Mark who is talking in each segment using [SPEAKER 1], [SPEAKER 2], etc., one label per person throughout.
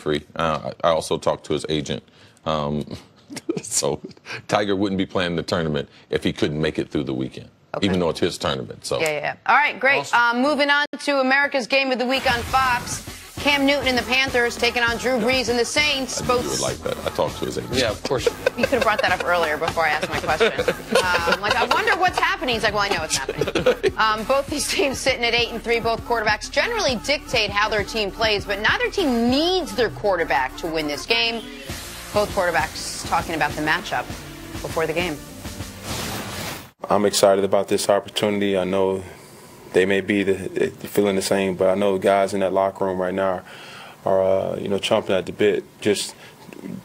[SPEAKER 1] 8-3. I also talked to his agent. So Tiger wouldn't be playing the tournament if he couldn't make it through the weekend, even though it's his tournament. So
[SPEAKER 2] yeah. All right, great. Awesome. Moving on to America's Game of the Week on Fox. Cam Newton and the Panthers taking on Drew Brees and the Saints.
[SPEAKER 1] I would like that. I talked to his agent.
[SPEAKER 3] Yeah, of course.
[SPEAKER 2] You could have brought that up earlier before I asked my question. I wonder what's happening. He's like, well, I know what's happening. Both these teams sitting at 8-3. Both quarterbacks generally dictate how their team plays, but neither team needs their quarterback to win this game. Both quarterbacks talking about the matchup before the game.
[SPEAKER 4] I'm excited about this opportunity. I know they may be feeling the same, but I know the guys in that locker room right now are chomping at the bit, just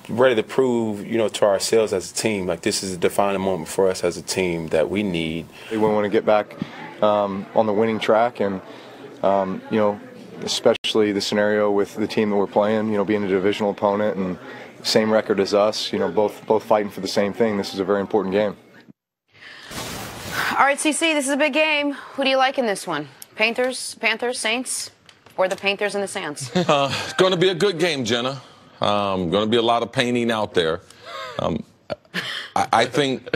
[SPEAKER 4] ready to prove, to ourselves as a team, like this is a defining moment for us as a team that we need.
[SPEAKER 5] We want to get back on the winning track, and especially the scenario with the team that we're playing, being a divisional opponent and same record as us, both fighting for the same thing. This is a very important game.
[SPEAKER 2] All right, CC, this is a big game. Who do you like in this one? Panthers, Saints, or the Panthers and the Saints?
[SPEAKER 1] It's going to be a good game, Jenna. Going to be a lot of painting out there. I think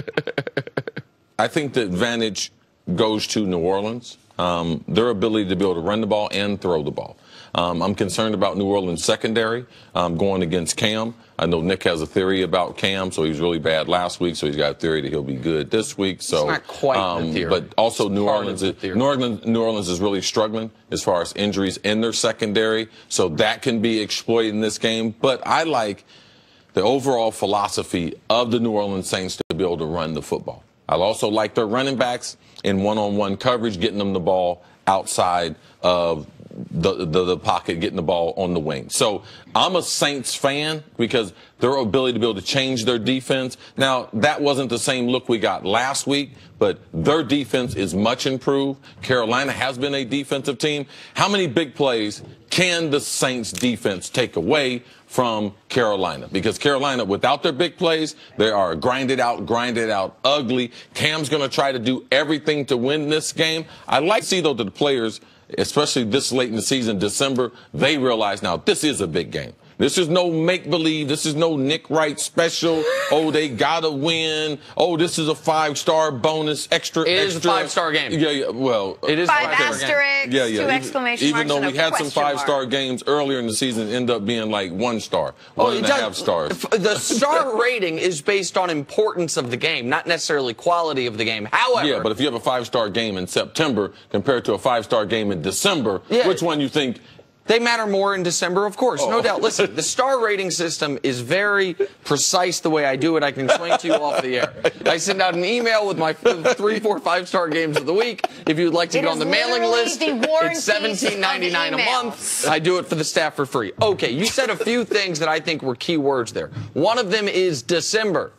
[SPEAKER 1] the advantage goes to New Orleans. Their ability to be able to run the ball and throw the ball. I'm concerned about New Orleans secondary going against Cam. I know Nick has a theory about Cam, so he was really bad last week, so he's got a theory that he'll be good this week. So,
[SPEAKER 3] it's not quite the theory.
[SPEAKER 1] But also New Orleans is really struggling as far as injuries in their secondary, so that can be exploited in this game. But I like the overall philosophy of the New Orleans Saints to be able to run the football. I also like their running backs in one-on-one coverage, getting them the ball outside of the pocket, getting the ball on the wing. So I'm a Saints fan because their ability to be able to change their defense. Now, that wasn't the same look we got last week, but their defense is much improved. Carolina has been a defensive team. How many big plays can the Saints defense take away from Carolina? Because Carolina, without their big plays, they are grinded out, ugly. Cam's going to try to do everything to win this game. I like to see, though, that the players, especially this late in the season, December, they realize now this is a big game. This is no make-believe. This is no Nick Wright special. Oh, they got to win. Oh, this is a 5-star bonus, extra.
[SPEAKER 3] It is a 5-star game.
[SPEAKER 1] Yeah, well.
[SPEAKER 3] It is
[SPEAKER 2] 5 asterisks, 2 exclamation marks,
[SPEAKER 1] even though we had some 5-star games earlier in the season, end up being like 1 star, 1.5 stars.
[SPEAKER 3] The star rating is based on importance of the game, not necessarily quality of the game. However.
[SPEAKER 1] Yeah, but if you have a 5-star game in September compared to a 5-star game in December, which one you think?
[SPEAKER 3] They matter more in December, of course, no doubt. Listen, the star rating system is very precise the way I do it. I can explain to you off the air. I send out an email with my 3, 4, 5-star games of the week. If you'd like to get on the mailing list, it's $17.99 a month. I do it for the staff for free. Okay, you said a few things that I think were key words there. One of them is December.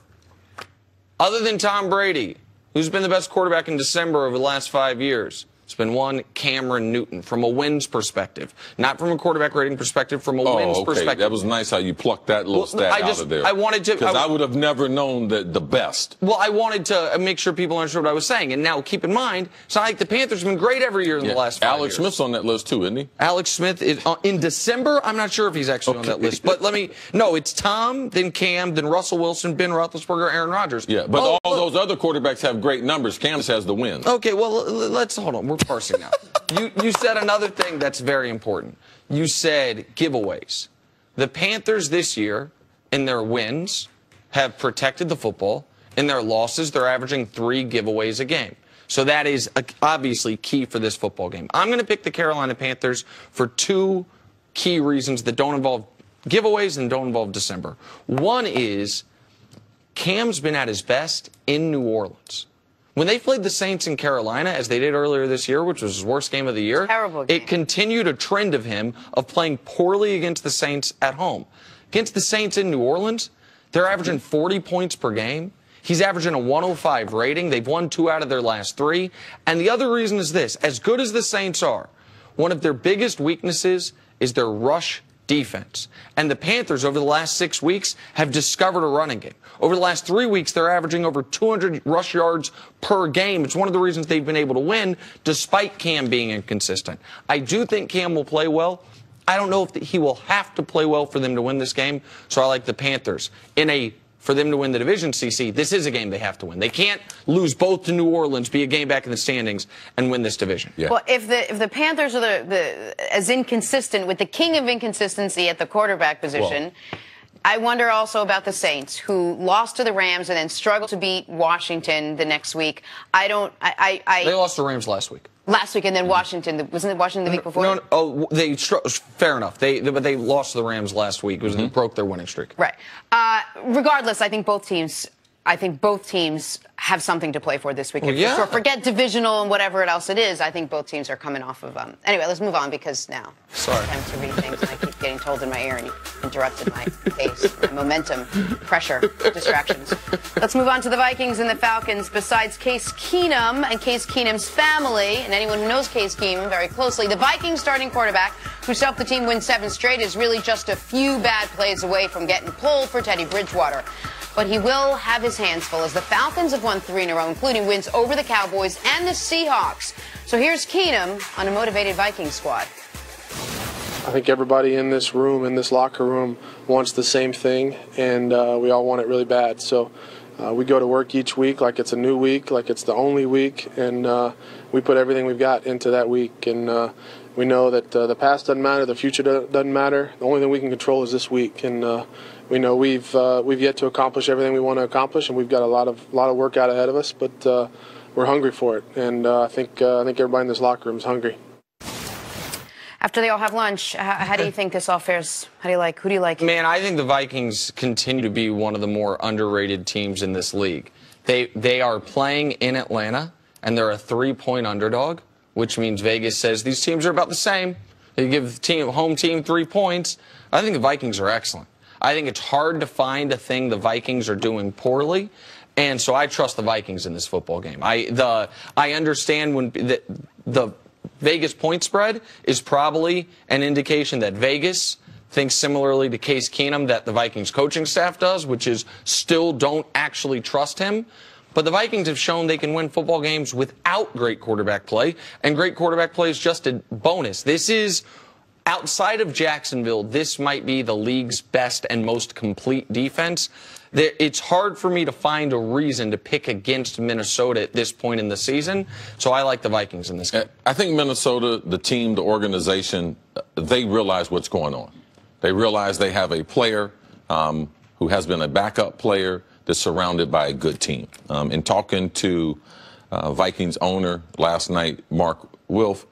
[SPEAKER 3] Other than Tom Brady, who's been the best quarterback in December over the last 5 years? It's been one Cameron Newton from a wins perspective, not from a quarterback rating perspective, from a wins perspective.
[SPEAKER 1] That was nice how you plucked that little stat out of there.
[SPEAKER 3] I wanted to,
[SPEAKER 1] because I would have never known the best.
[SPEAKER 3] Well, I wanted to make sure people understood what I was saying. And now, keep in mind, it's not like the Panthers have been great every year in the last 5 years.
[SPEAKER 1] Alex Smith's on that list too, isn't he?
[SPEAKER 3] Alex Smith is in December. I'm not sure if he's actually on that list, but it's Tom, then Cam, then Russell Wilson, Ben Roethlisberger, Aaron Rodgers.
[SPEAKER 1] Yeah, but all those other quarterbacks have great numbers. Cam just has the wins.
[SPEAKER 3] Okay, well, let's hold on. We're parsing now. You said another thing that's very important. You said giveaways. The Panthers this year, in their wins, have protected the football. In their losses, they're averaging 3 giveaways a game. So that is obviously key for this football game. I'm going to pick the Carolina Panthers for 2 key reasons that don't involve giveaways and don't involve December. One is Cam's been at his best in New Orleans. When they played the Saints in Carolina, as they did earlier this year, which was his worst game of the year, it continued a trend of him of playing poorly against the Saints at home. Against the Saints in New Orleans, they're averaging 40 points per game. He's averaging a 105 rating. They've won 2 out of their last 3. And the other reason is this. As good as the Saints are, one of their biggest weaknesses is their rush defense. And the Panthers, over the last 6 weeks, have discovered a running game. Over the last 3 weeks, they're averaging over 200 rush yards per game. It's one of the reasons they've been able to win, despite Cam being inconsistent. I do think Cam will play well. I don't know if he will have to play well for them to win this game, so I like the Panthers. For them to win the division, CC, this is a game they have to win. They can't lose both to New Orleans, be a game back in the standings, and win this division.
[SPEAKER 2] Yeah. Well, if the Panthers are as inconsistent with the king of inconsistency at the quarterback position, I wonder also about the Saints, who lost to the Rams and then struggled to beat Washington the next week. They
[SPEAKER 3] lost to the Rams last week.
[SPEAKER 2] Last week, and then Washington. Wasn't it Washington the week before?
[SPEAKER 3] No, fair enough. But they lost to the Rams last week. It broke their winning streak.
[SPEAKER 2] Right. Regardless, I think both teams have something to play for this weekend.
[SPEAKER 3] Well, yeah.
[SPEAKER 2] Sure. Forget divisional and whatever else it is. I think both teams are coming off of. Anyway, let's move on because now it's time to read things, and I keep getting told in my ear, and you interrupted my pace, my momentum, pressure, distractions. Let's move on to the Vikings and the Falcons. Besides Case Keenum and Case Keenum's family, and anyone who knows Case Keenum very closely, the Vikings starting quarterback, who's helped the team win 7 straight, is really just a few bad plays away from getting pulled for Teddy Bridgewater. But he will have his hands full as the Falcons have won 3 in a row, including wins over the Cowboys and the Seahawks. So here's Keenum on a motivated Vikings squad.
[SPEAKER 6] I think everybody in this room, in this locker room, wants the same thing, and we all want it really bad. So we go to work each week like it's a new week, like it's the only week, and we put everything we've got into that week. And we know that the past doesn't matter, the future doesn't matter. The only thing we can control is this week, and we know we've yet to accomplish everything we want to accomplish, and we've got a lot of work out ahead of us. But we're hungry for it, and I think everybody in this locker room is hungry.
[SPEAKER 2] After they all have lunch, how do you think this all fares? Who do you like?
[SPEAKER 3] Man, I think the Vikings continue to be one of the more underrated teams in this league. They are playing in Atlanta, and they're a 3-point underdog, which means Vegas says these teams are about the same. They give the home team 3 points. I think the Vikings are excellent. I think it's hard to find a thing the Vikings are doing poorly, and so I trust the Vikings in this football game. I understand when the Vegas point spread is probably an indication that Vegas thinks similarly to Case Keenum that the Vikings coaching staff does, which is still don't actually trust him. But the Vikings have shown they can win football games without great quarterback play, and great quarterback play is just a bonus. This is, outside of Jacksonville, this might be the league's best and most complete defense. It's hard for me to find a reason to pick against Minnesota at this point in the season, so I like the Vikings in this game.
[SPEAKER 1] I think Minnesota, the team, the organization, they realize what's going on. They realize they have a player who has been a backup player that's surrounded by a good team. In talking to Vikings owner last night, Mark Wilf,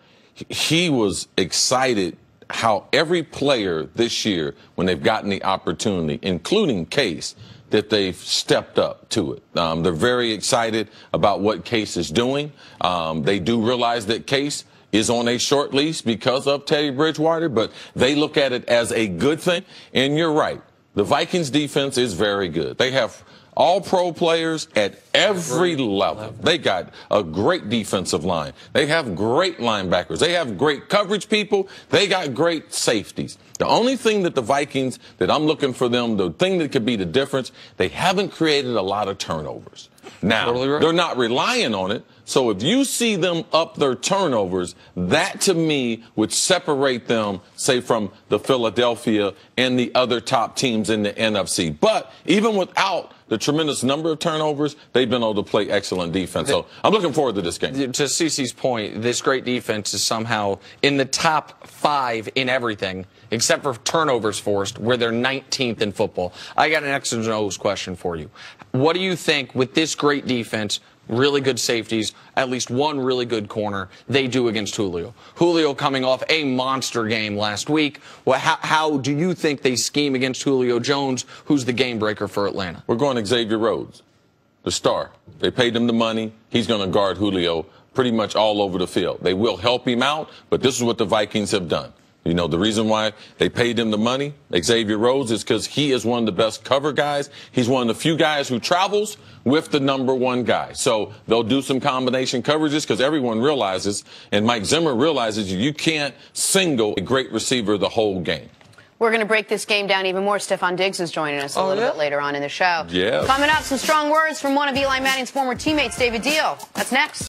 [SPEAKER 1] he was excited how every player this year, when they've gotten the opportunity, including Case, that they've stepped up to it. They're very excited about what Case is doing. They do realize that Case is on a short leash because of Teddy Bridgewater, but they look at it as a good thing. And you're right. The Vikings defense is very good. They have all-pro players at every level. They got a great defensive line. They have great linebackers. They have great coverage people. They got great safeties. The only thing that the Vikings, that I'm looking for them, the thing that could be the difference, they haven't created a lot of turnovers. Now, they're not relying on it. So if you see them up their turnovers, that to me would separate them, say, from the Philadelphia and the other top teams in the NFC. But even without the tremendous number of turnovers, they've been able to play excellent defense. So I'm looking forward to this game.
[SPEAKER 3] To CeCe's point, this great defense is somehow in the top 5 in everything, except for turnovers forced, where they're 19th in football. I got an X and O's question for you. What do you think, with this great defense, really good safeties, at least one really good corner, they do against Julio? Julio coming off a monster game last week. Well, how do you think they scheme against Julio Jones, who's the game breaker for Atlanta?
[SPEAKER 1] We're going Xavier Rhodes, the star. They paid him the money. He's going to guard Julio pretty much all over the field. They will help him out, but this is what the Vikings have done. You know, the reason why they paid him the money, Xavier Rhodes, is because he is one of the best cover guys. He's one of the few guys who travels with the #1 guy. So they'll do some combination coverages because everyone realizes, and Mike Zimmer realizes, you can't single a great receiver the whole game.
[SPEAKER 2] We're going to break this game down even more. Stefon Diggs is joining us a little bit later on in the show.
[SPEAKER 1] Yeah.
[SPEAKER 2] Coming up, some strong words from one of Eli Manning's former teammates, David Deal. That's next.